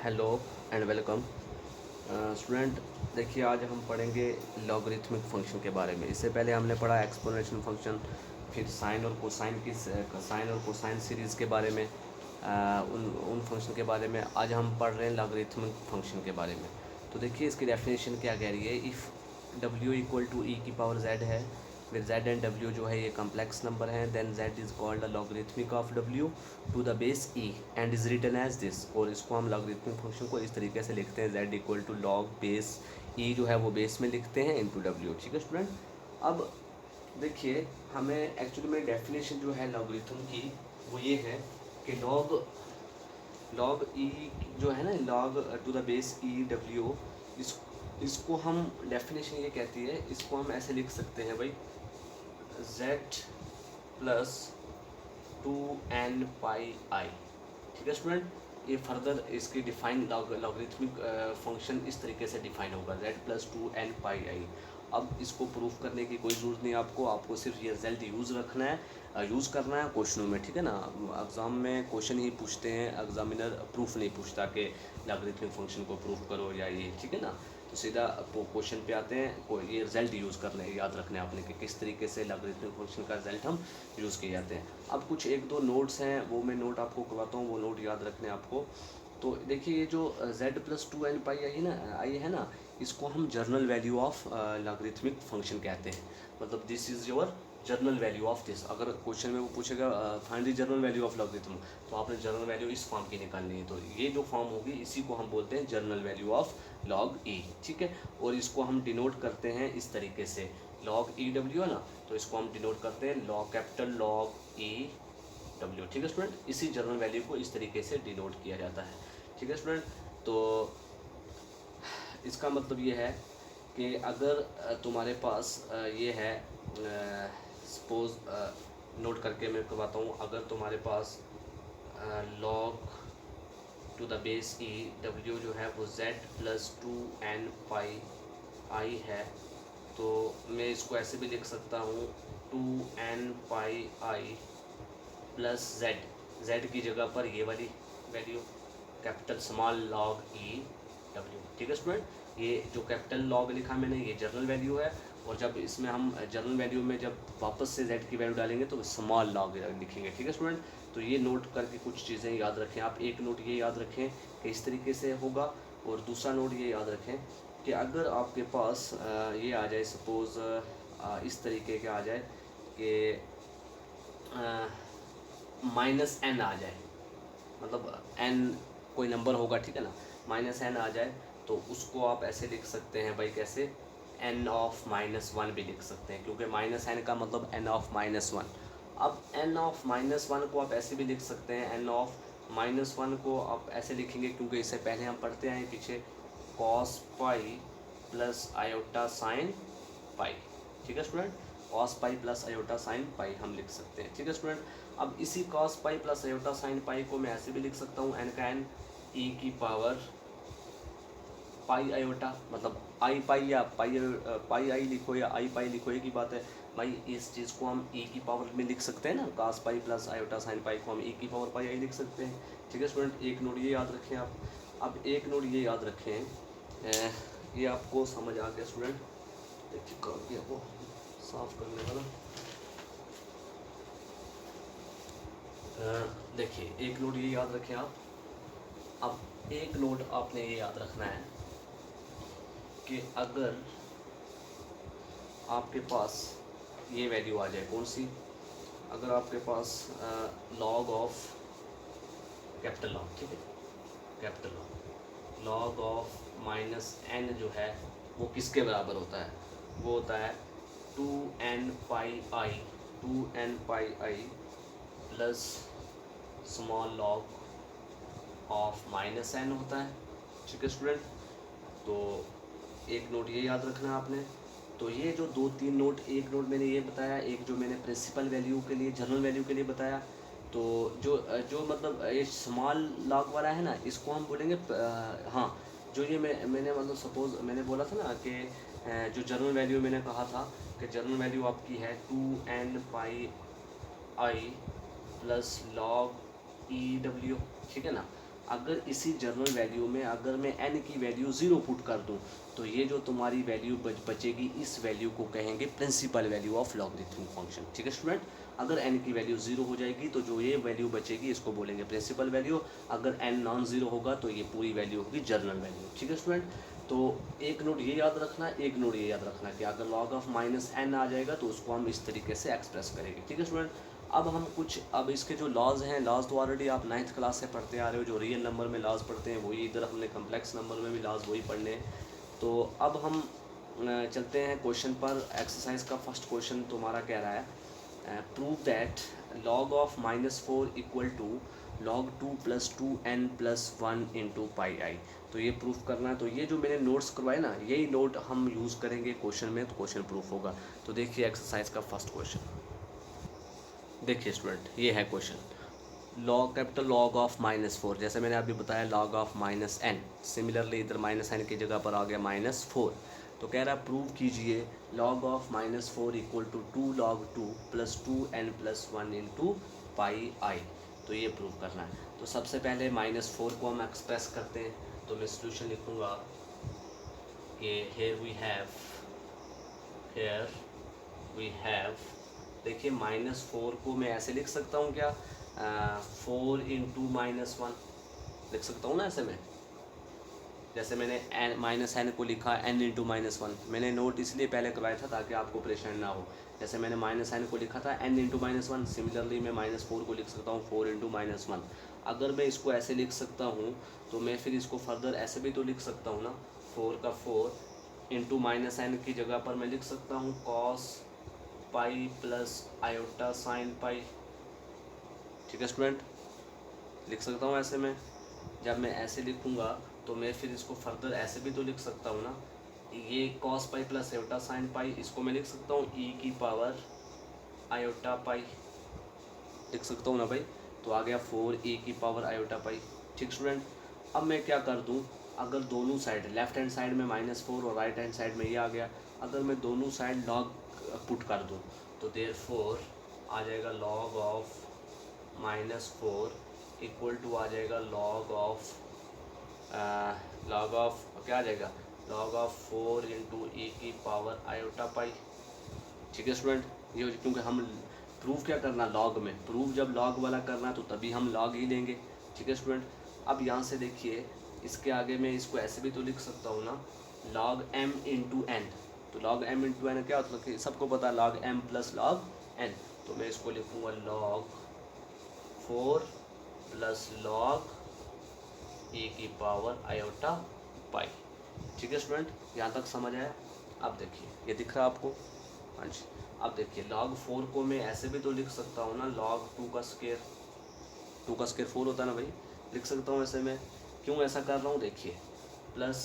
Hello and welcome student. देखिए, आज हम पढ़ेंगे लॉगरिथमिक फंक्शन के बारे में। इससे पहले हमने पढ़ा एक्सपोनेंशियल फंक्शन, फिर साइन और कोसाइन की साइन और कोसाइन सीरीज़ के बारे में, उन उन फंक्शन के बारे में। आज हम पढ़ रहे हैं लॉगरिथमिक फंक्शन के बारे में। तो देखिए, इसकी डेफिनेशन क्या कह रही है। इफ़ w इक्वल टू ई की पावर z है, फिर z एंड w जो है ये कम्प्लेक्स नंबर हैं, then z is called a logarithmic of w to the base e and is written as this. और इसको हम लॉगरिथमिक फंक्शन को इस तरीके से लिखते हैं, z equal to log base e जो है वो बेस में लिखते हैं इनटू w। ठीक है स्टूडेंट। अब देखिए, हमें एक्चुअली में डेफिनेशन जो है लॉगरिथम की वो ये है कि लॉग ई जो है ना, log to the base e W, इसको हम डेफिनेशन ये कहती है, इसको हम ऐसे लिख सकते हैं भाई, z plus two n pi आई। ठीक है स्टूडेंट। ये फर्दर इसकी डिफाइन लॉगरिथमिक फंक्शन इस तरीके से डिफाइन होगा, z plus two n pi आई। अब इसको प्रूफ करने की कोई ज़रूरत नहीं आपको सिर्फ ये रिजल्ट यूज़ रखना है, यूज़ करना है क्वेश्चनों में। ठीक है ना। एग्ज़ाम में क्वेश्चन ही पूछते हैं, एग्जामिनर प्रूफ नहीं पूछता कि लॉगरिथमिक फंक्शन को प्रूफ करो या ये। ठीक है ना। तो सीधा क्वेश्चन पे आते हैं, ये रिजल्ट यूज़ करने याद रखने आपने कि किस तरीके से लॉगरिथमिक फंक्शन का रिजल्ट हम यूज़ किए जाते हैं। अब कुछ एक दो नोट्स हैं, वो मैं नोट आपको करवाता हूँ, वो नोट याद रखने आपको। तो देखिए, ये जो z plus two n pi i है ना, इसको हम journal value of logarithmic function कहते हैं। मतलब this is your journal value of this. अगर क्वेश्चन में वो पूछेगा find the journal value of logarithm, तो आपने जर्नल वैल्यू इस फॉर्म की निकालनी है। तो ये जो फॉर्म होगी इसी को हम बोलते हैं जर्नल वैल्यू ऑफ लॉग ई। ठीक है। और इसको हम डिनोट करते हैं इस तरीके से, लॉग ई डब्ल्यू है ना, तो इसको हम डिनोट करते हैं लॉग कैपिटल लॉग ई डब्ल्यू। ठीक है स्टूडेंट। इसी जर्नल वैल्यू को इस तरीके से डिनोट किया जाता है। ठीक है स्टूडेंट। तो इसका मतलब ये है कि अगर तुम्हारे पास ये है, सपोज नोट करके मैं करवाता हूँ, अगर तुम्हारे पास log to the base e डब्ल्यू जो है वो z plus two n pi i है, तो मैं इसको ऐसे भी लिख सकता हूँ, two n pi i plus z की जगह पर ये वाली value capital small log e डब्ल्यू। ठीक है स्टूडेंट। ये जो कैपिटल लॉग लिखा मैंने, ये जर्नल वैल्यू है, और जब इसमें हम जर्नल वैल्यू में जब वापस से z की वैल्यू डालेंगे तो स्मॉल लॉग लिखेंगे। ठीक है स्टूडेंट। तो ये नोट करके कुछ चीज़ें याद रखें आप। एक नोट ये याद रखें कि इस तरीके से होगा, और दूसरा नोट ये याद रखें कि अगर आपके पास ये आ जाए, सपोज़ इस तरीके के आ जाए कि माइनस एन आ जाए, मतलब एन कोई नंबर होगा, ठीक है ना, माइनस एन आ जाए, तो उसको आप ऐसे लिख सकते हैं भाई, कैसे, एन ऑफ माइनस वन भी लिख सकते हैं, क्योंकि माइनस एन का मतलब एन ऑफ माइनस वन। अब एन ऑफ माइनस वन को आप ऐसे भी लिख सकते हैं, एन ऑफ माइनस वन को आप ऐसे लिखेंगे क्योंकि इससे पहले हम पढ़ते आए पीछे, cos pi plus iota sine पाई। ठीक है student. Cos pi plus iota sine पाई हम लिख सकते हैं। ठीक है स्टूडेंट। अब इसी cos pi plus iota sine पाई को मैं ऐसे भी लिख सकता हूँ, एन का एन ई की पावर पाई आयोटा, मतलब आई पाई या पाई आई लिखो या आई पाई लिखो, एक ही बात है भाई। इस चीज़ को हम ई की पावर में लिख सकते हैं ना, cos pi plus iota sine पाई को हम ई की पावर पाई आई लिख सकते हैं। ठीक है स्टूडेंट। एक नोट ये याद रखें आप। अब एक नोट ये याद रखें, ये आपको समझ आ गया स्टूडेंट। देखिए काफ़ी आपको साफ करने वाला, देखिए एक नोट ये याद रखें आप। अब एक नोट आपने ये याद रखना है कि अगर आपके पास ये वैल्यू आ जाए, कौन सी, अगर आपके पास लॉग ऑफ कैपिटल लॉग, ठीक है, capital log of minus n जो है वो किसके बराबर होता है, वो होता है two n pi i, two n pi i plus small log of minus n होता है। ठीक है स्टूडेंट। तो एक नोट ये याद रखना है आपने। तो ये जो दो तीन नोट, एक नोट मैंने ये बताया, एक जो मैंने प्रिंसिपल वैल्यू के लिए, जर्नल वैल्यू के लिए बताया। तो जो जो मतलब ये स्मॉल लॉग वाला है ना, इसको हम बोलेंगे हाँ, जो ये मैंने मतलब सपोज मैंने बोला था ना कि जो जर्नल वैल्यू मैंने कहा था कि जर्नल वैल्यू आपकी है two n pi i plus log e डब्ल्यू। ठीक है ना। अगर इसी जर्नल वैल्यू में अगर मैं n की वैल्यू 0 पुट कर दूं तो ये जो तुम्हारी वैल्यू बचेगी इस वैल्यू को कहेंगे principal value of logarithmic function. ठीक है स्टूडेंट, अगर n की वैल्यू 0 हो जाएगी तो जो ये वैल्यू बचेगी इसको बोलेंगे प्रिंसिपल वैल्यू, अगर n नॉन ज़ीरो होगा तो ये पूरी वैल्यू होगी जर्नल वैल्यू। ठीक है स्टूडेंट, तो एक नोट ये याद रखना, एक नोट ये याद रखना कि अगर log ऑफ -n आ जाएगा तो उसको हम इस तरीके से एक्सप्रेस करेंगे। ठीक है स्टूडेंट, अब हम कुछ अब इसके जो लॉज हैं, लॉज तो ऑलरेडी आप 9th क्लास से पढ़ते आ रहे हो, जो रियल नंबर में लॉज पढ़ते हैं वही इधर हमने कम्प्लेक्स नंबर में भी लॉज वही पढ़ने हैं। तो अब हम चलते हैं क्वेश्चन पर। एक्सरसाइज का फर्स्ट क्वेश्चन तुम्हारा कह रहा है prove that log of -4 equal to log 2 + 2n + 1 into pi i. तो ये प्रूफ करना है। तो ये जो मैंने नोट्स करवाए ना, यही नोट हम यूज़ करेंगे क्वेश्चन में, तो क्वेश्चन प्रूफ होगा। तो देखिए एक्सरसाइज का फर्स्ट क्वेश्चन, देखिए स्टूडेंट ये है question. Log capital log of -4, जैसे मैंने अभी बताया log ऑफ -n, सिमिलरली इधर -n की जगह पर आ गया -4। तो कह रहा है प्रूव कीजिए log of -4 equal to 2 log 2 + 2n + 1 into pi i. तो ये प्रूव करना है। तो सबसे पहले -4 को हम एक्सप्रेस करते हैं, तो मैं सोल्यूशन लिखूँगा कि here we have देखिए -4 को मैं ऐसे लिख सकता हूँ क्या, 4 इंटू -1 लिख सकता हूँ ना ऐसे में, जैसे मैंने -n को लिखा n इंटू -1। मैंने नोट इसलिए पहले करवाया था ताकि आपको परेशान ना हो। जैसे मैंने -n को लिखा था n इंटू -1, सिमिलरली मैं -4 को लिख सकता हूँ 4 इंटू -1। अगर मैं इसको ऐसे लिख सकता हूँ तो मैं फिर इसको फर्दर ऐसे भी तो लिख सकता हूँ ना, 4 का 4 इंटू -n की जगह पर मैं लिख सकता हूँ cos pi plus iota sine पाई। ठीक है स्टूडेंट, लिख सकता हूँ ऐसे में। जब मैं ऐसे लिखूँगा तो मैं फिर इसको फर्दर ऐसे भी तो लिख सकता हूँ ना, ये cos pi plus iota sine पाई, इसको मैं लिख सकता हूँ e की पावर आयोटा पाई, लिख सकता हूँ ना भाई। तो आ गया 4e की पावर आयोटा पाई। ठीक स्टूडेंट, अब मैं क्या कर दूँ, अगर दोनों साइड लेफ्ट हैंड साइड में -4 और राइट हैंड साइड में ये आ गया, अगर मैं दोनों साइड लॉग पुट कर दूँ तो देयरफॉर आ जाएगा log ऑफ -4 इक्वल टू आ जाएगा log ऑफ क्या आ जाएगा, log ऑफ 4 इंटू e की पावर आयोटा पाई। ठीक है स्टूडेंट, ये क्योंकि हम प्रूफ क्या करना लॉग में, प्रूफ जब लॉग वाला करना तो तभी हम लॉग ही लेंगे। ठीक है स्टूडेंट, अब यहाँ से देखिए इसके आगे मैं इसको ऐसे भी तो लिख सकता हूँ ना, log m इंटू एन। तो log m इंटू एन क्या मतलब कि सबको पता है log m + log n। तो मैं इसको लिखूँगा log 4 + log e की पावर आयोटा पाई। ठीक है स्टूडेंट, यहाँ तक समझ आया। अब देखिए ये दिख रहा है आपको, हाँ जी। अब देखिए log 4 को मैं ऐसे भी तो लिख सकता हूँ ना, log 2 का स्क्वायर, 2 का स्क्वायर 4 होता है ना भाई, लिख सकता हूँ ऐसे में। क्यों ऐसा कर रहा हूँ देखिए, प्लस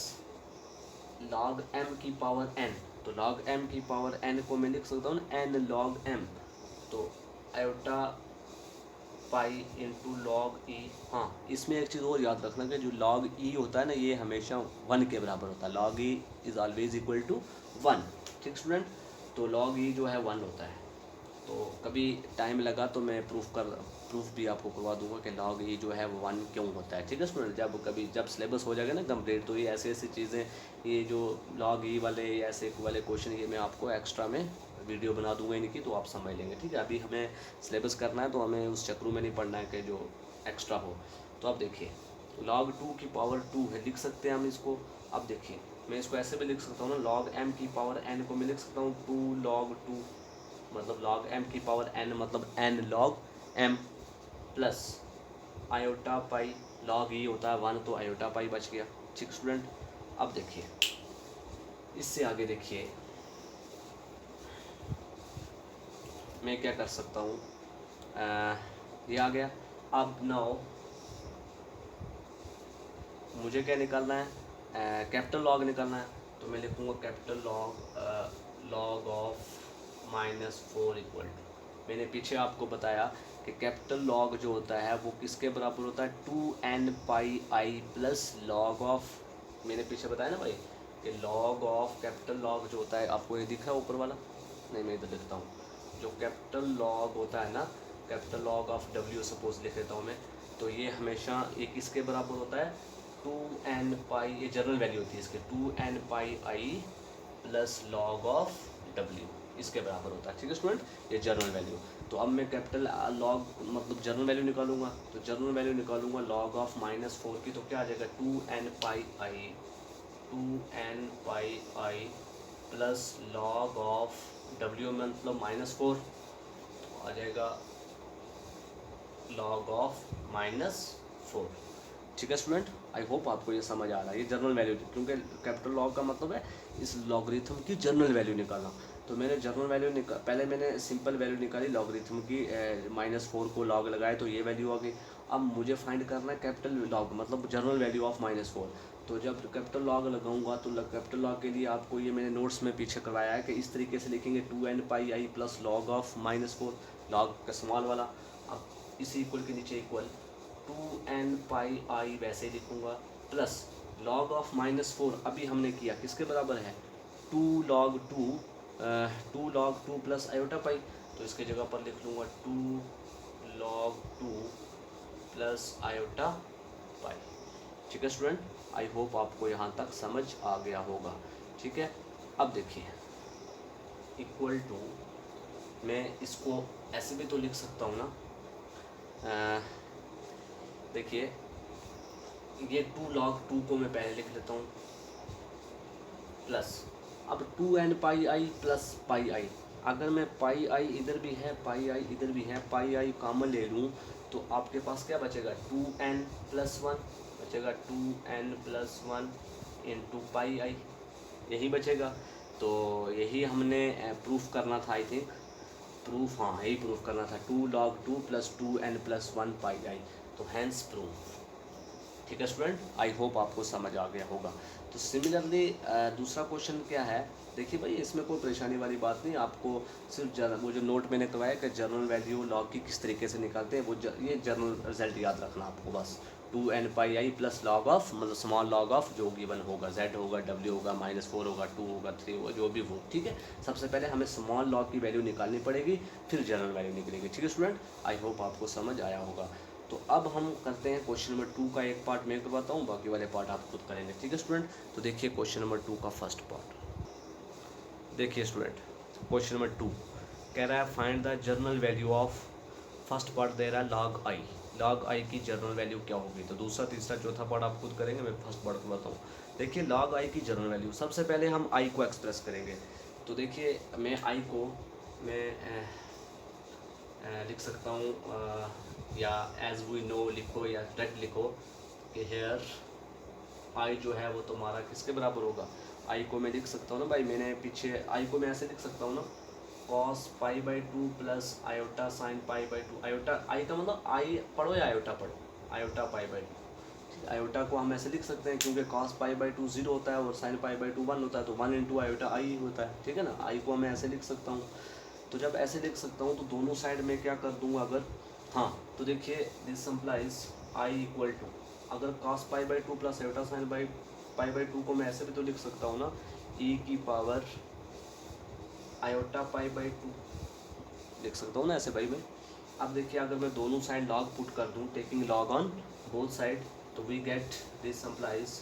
log m की पावर n, तो log m की पावर n को मैं लिख सकता हूँ ना n log m, तो आयोटा पाई इंटू लॉग ई। हाँ, इसमें एक चीज़ और याद रखना कि जो log ई होता है ना, ये हमेशा 1 के बराबर होता है, log e is always equal to 1। ठीक स्टूडेंट, तो log ई जो है 1 होता है। तो कभी टाइम लगा तो मैं प्रूफ भी आपको करवा दूंगा कि log ई जो है 1 क्यों होता है। ठीक है स्टूडेंट, जब सिलेबस हो जाएगा ना कंप्लीट, तो ये ऐसी चीज़ें, ये जो log ई वाले ऐसे वाले क्वेश्चन, ये मैं आपको एक्स्ट्रा में वीडियो बना दूंगा इनकी, तो आप समझ लेंगे। ठीक है, अभी हमें सिलेबस करना है तो हमें उस चक्रों में नहीं पढ़ना है कि जो एक्स्ट्रा हो। तो अब देखिए log 2 की पावर 2 है, लिख सकते हैं हम इसको। अब देखिए मैं इसको ऐसे भी लिख सकता हूँ ना, log m की पावर n को मैं लिख सकता हूँ 2 log 2, मतलब log m की पावर n मतलब n log m plus iota पाई, log e होता है 1 तो आयोटा पाई बच गया। ठीक स्टूडेंट, अब देखिए इससे आगे देखिए मैं क्या कर सकता हूँ, ये आ गया। अब नाउ मुझे क्या निकालना है, कैपिटल लॉग निकालना है। तो मैं लिखूँगा capital log of -4 equal to, मैंने पीछे आपको बताया कि कैपिटल लॉग जो होता है वो किसके बराबर होता है, 2n pi i plus log of, मैंने पीछे बताया ना भाई कि लॉग ऑफ कैपिटल लॉग जो होता है, आपको ये दिख रहा है ऊपर वाला, नहीं मैं इधर लिखता हूँ, जो कैपिटल लॉग होता है ना, capital log of w suppose लिख लेता हूँ मैं, तो ये हमेशा ये किसके बराबर होता है, 2n पाई, ये जनरल वैल्यू होती है इसके, 2n pi i plus log of w, इसके बराबर होता है। ठीक है स्टूडेंट, ये जनरल वैल्यू। तो अब मैं कैपिटल लॉग मतलब जनरल वैल्यू निकालूंगा, तो जनरल वैल्यू निकालूंगा लॉग ऑफ -4 की, तो क्या आ जाएगा 2n pi i plus log of w मतलब -4, तो आ जाएगा लॉग ऑफ -4। ठीक है स्टूडेंट, आई होप आपको ये समझ आ रहा है। ये जनरल वैल्यू, क्योंकि कैपिटल लॉग का मतलब है इस लॉगरिथम की जनरल वैल्यू निकालना। तो मैंने जनरल वैल्यू पहले मैंने सिंपल वैल्यू निकाली लॉगरिथम की, -4 को लॉग लगाए तो ये वैल्यू आ गई। अब मुझे फाइंड करना है कैपिटल लॉग मतलब जनरल वैल्यू ऑफ -4। तो जब कैपिटल लॉग लगाऊंगा तो कैपिटल लॉग के लिए आपको ये मैंने नोट्स में पीछे करवाया है कि इस तरीके से लिखेंगे 2n pi i plus log of -4, log का स्मॉल वाला। अब इस इक्वल के नीचे इक्वल 2n पाई i वैसे ही लिखूंगा प्लस लॉग ऑफ -4 अभी हमने किया किसके बराबर है, 2 log 2 प्लस आयोटा पाई, तो इसके जगह पर लिख लूँगा 2 log 2 प्लस आयोटा पाई। ठीक है स्टूडेंट, आई होप आपको यहाँ तक समझ आ गया होगा। ठीक है, अब देखिए इक्वल टू, मैं इसको ऐसे भी तो लिख सकता हूँ ना, देखिए ये 2 log 2 को मैं पहले लिख लेता हूँ प्लस, अब 2n pi i plus pi i, अगर मैं पाई i इधर भी है पाई i इधर भी है, पाई i कॉमन ले लूँ तो आपके पास क्या बचेगा 2n प्लस 1 बचेगा, 2n plus 1 into pi i, यही बचेगा। तो यही हमने प्रूफ करना था, आई थिंक प्रूफ, हाँ यही प्रूफ करना था, 2 log 2 plus 2n plus 1 pi i, तो हैंस प्रूफ। ठीक है स्टूडेंट, आई होप आपको समझ आ गया होगा। तो सिमिलरली दूसरा क्वेश्चन क्या है, देखिए भाई इसमें कोई परेशानी वाली बात नहीं, आपको सिर्फ वो जो नोट मैंने करवाया कि जनरल वैल्यू लॉग की किस तरीके से निकालते हैं, वो ये जनरल रिजल्ट याद रखना आपको बस, 2n pi i plus log of मतलब स्मॉल लॉग ऑफ जो गिवन होगा, z होगा, w होगा, -4 होगा, 2 होगा, 3 होगा, जो भी हो। ठीक है, सबसे पहले हमें स्मॉल लॉग की वैल्यू निकालनी पड़ेगी, फिर जनरल वैल्यू निकलेगी। ठीक है स्टूडेंट, आई होप आपको समझ आया होगा। तो अब हम करते हैं क्वेश्चन नंबर 2 का, एक पार्ट मैं करवाता हूँ, बाकी वाले पार्ट आप खुद करेंगे। ठीक है स्टूडेंट, तो देखिए क्वेश्चन नंबर 2 का फर्स्ट पार्ट। देखिए स्टूडेंट, क्वेश्चन नंबर 2 कह रहा है find the general value of, first part दे रहा है लॉग आई की जनरल वैल्यू क्या होगी। तो दूसरा तीसरा चौथा पार्ट आप खुद करेंगे, मैं फर्स्ट पार्ट करवाता हूँ। देखिए लॉग आई की जनरल वैल्यू, सबसे पहले हम आई को एक्सप्रेस करेंगे। तो देखिए मैं आई को मैं लिख सकता हूँ, या एज वी नो लिखो या डायरेक्ट लिखो कि हेयर आई जो है वो तुम्हारा किसके बराबर होगा, आई को मैं लिख सकता हूँ ना भाई, मैंने पीछे आई को मैं ऐसे लिख सकता हूँ ना, cos pi by 2 plus iota sine pi by 2। Iota i का मतलब आई पढ़ो या आयोटा पढ़ो, आयोटा पाई बाई 2। आयोटा को हम ऐसे लिख सकते हैं क्योंकि कॉस पाई बाई 2 0 होता है और साइन पाई बाई 2 1 होता है, तो 1 इंटू आयोटा आई होता है। ठीक है ना, आई को मैं ऐसे लिख सकता हूँ। तो जब ऐसे लिख सकता हूँ तो दोनों साइड में क्या कर दूँगा अगर, हाँ तो देखिए this simplifies i equal to, अगर cos pi by 2 plus iota sine by pi by 2 को मैं ऐसे भी तो लिख सकता हूँ ना, ई की पावर आयोटा पाई बाई 2 लिख सकता हूँ ना ऐसे भाई मैं। अब देखिए अगर मैं दोनों साइड लॉग पुट कर दूँ, taking log on both side, तो वी गेट दिस सिंप्लाइज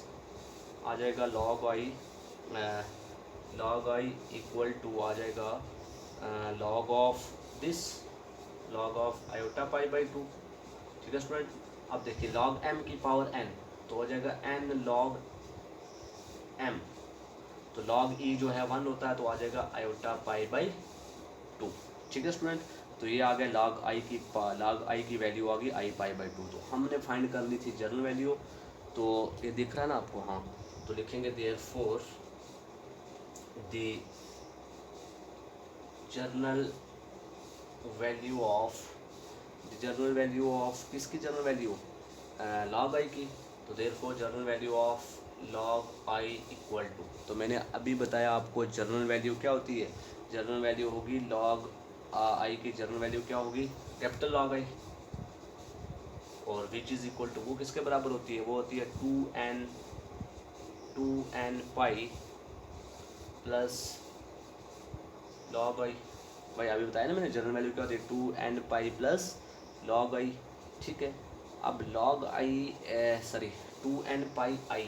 आ जाएगा लॉग आई इक्वल टू आ जाएगा log of this, log of iota pi by 2। ठीक है स्टूडेंट, अब देखिए लॉग m की पावर n, तो हो जाएगा n लॉग m, तो लॉग e जो है 1 होता है, तो आ जाएगा आयोटा पाई बाई 2। ठीक है स्टूडेंट, तो ये आ गया लॉग i की वैल्यू आ गई आई पाई बाई 2। तो हमने फाइंड करनी थी जनरल वैल्यू, तो ये दिख रहा है ना आपको, हाँ तो लिखेंगे therefore the general value of किसकी जनरल वैल्यू, लॉग आई की, तो therefore general value of log i equal to, तो मैंने अभी बताया आपको जनरल वैल्यू क्या होती है, जनरल वैल्यू होगी लॉग आई की जनरल वैल्यू क्या होगी, कैपिटल लॉग आई, और विच इज़ इक्वल टू वो किसके बराबर होती है, वो होती है 2n pi plus log I. भाई अभी बताया ना मैंने जनरल वैल्यू क्या होती है 2n pi plus log I. ठीक है, अब log i सॉरी 2n पाई आई,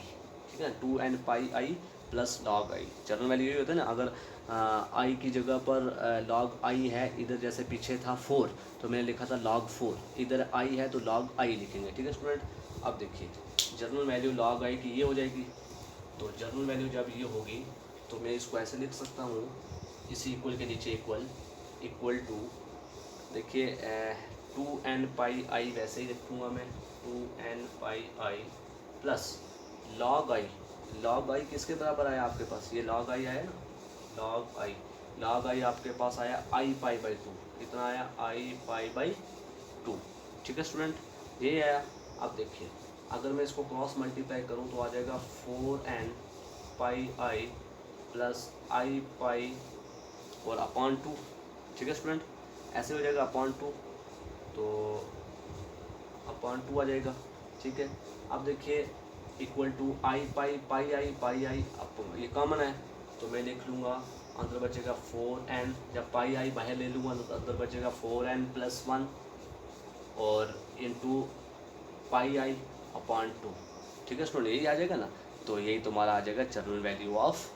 ठीक है, 2n pi i plus log i, general value यही होता है ना। अगर i की जगह पर log i है, इधर जैसे पीछे था 4 तो मैंने लिखा था log 4, इधर i है तो log i लिखेंगे, ठीक है स्टूडेंट। अब देखिए जनरल वैल्यू log i की ये हो जाएगी, तो जनरल वैल्यू जब ये होगी तो मैं इसको ऐसे लिख सकता हूँ, इसी इक्वल के नीचे इक्वल टू, देखिए 2n पाई आई वैसे ही लिखूँगा मैं, 2n pi i plus log i किसके बराबर आया आपके पास, ये log i आया ना, log i आपके पास आया i पाई बाई 2, कितना आया i पाई बाई 2, ठीक है स्टूडेंट, ये आया। अब देखिए अगर मैं इसको क्रॉस मल्टीप्लाई करूँ तो आ जाएगा 4n pi i plus i पाई और अपॉन 2, ठीक है स्टूडेंट, ऐसे हो जाएगा अपॉन 2, तो अपॉन 2 आ जाएगा, ठीक है। अब देखिए इक्वल टू i पाई आई, अब ये कॉमन है तो मैं लिख लूँगा, अंदर बचेगा 4n, जब पाई आई बाहर ले लूँगा तो अंदर बचेगा 4n प्लस 1 और इंटू पाई आई अपॉन 2, ठीक है स्टूडेंट, यही आ जाएगा ना। तो यही तुम्हारा आ जाएगा general value of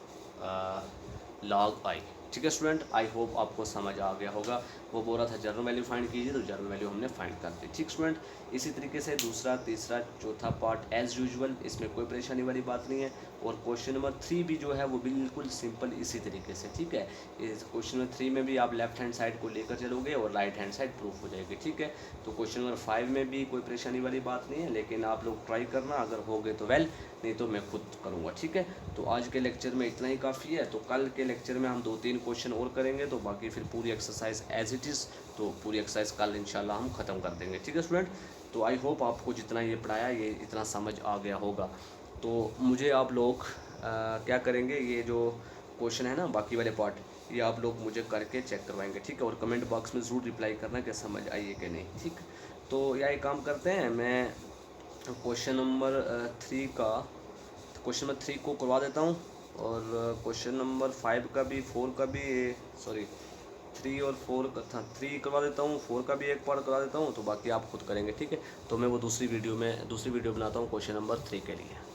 log i, ठीक है स्टूडेंट। आई होप आपको समझ आ गया होगा। वो बोल रहा था जनरल वैल्यू फाइंड कीजिए, तो जनरल वैल्यू हमने फाइंड कर दी, ठीक स्टूडेंट। इसी तरीके से दूसरा, तीसरा, चौथा पार्ट एज़ यूजुअल, इसमें कोई परेशानी वाली बात नहीं है। और क्वेश्चन नंबर 3 भी जो है वो बिल्कुल सिंपल इसी तरीके से, ठीक है। इस क्वेश्चन नंबर 3 में भी आप लेफ्ट हैंड साइड को लेकर चलोगे और राइट हैंड साइड प्रूफ हो जाएगी, ठीक है। तो क्वेश्चन नंबर 5 में भी कोई परेशानी वाली बात नहीं है, लेकिन आप लोग ट्राई करना, अगर हो गए तो वेल, नहीं तो मैं खुद करूँगा, ठीक है। तो आज के लेक्चर में इतना ही काफ़ी है। तो कल के लेक्चर में हम 2-3 क्वेश्चन और करेंगे, तो बाकी फिर पूरी एक्सरसाइज एज इट इज़, तो पूरी एक्सरसाइज कल इंशाल्लाह हम ख़त्म कर देंगे, ठीक है स्टूडेंट। तो आई होप आपको जितना ये पढ़ाया ये इतना समझ आ गया होगा। तो मुझे आप लोग क्या करेंगे, ये जो क्वेश्चन है ना बाकी वाले पार्ट, ये आप लोग मुझे करके चेक करवाएंगे, ठीक है। और कमेंट बॉक्स में ज़रूर रिप्लाई करना कि समझ आई है कि नहीं, ठीक। तो यह एक काम करते हैं, मैं क्वेश्चन नंबर 3 को करवा देता हूँ, और क्वेश्चन नंबर 5 का भी, 4 का भी, सॉरी 3 और 4 का था, 3 करवा देता हूँ, 4 का भी एक पार्ट करवा देता हूँ, तो बाकी आप खुद करेंगे, ठीक है। तो मैं वो दूसरी वीडियो बनाता हूँ क्वेश्चन नंबर 3 के लिए।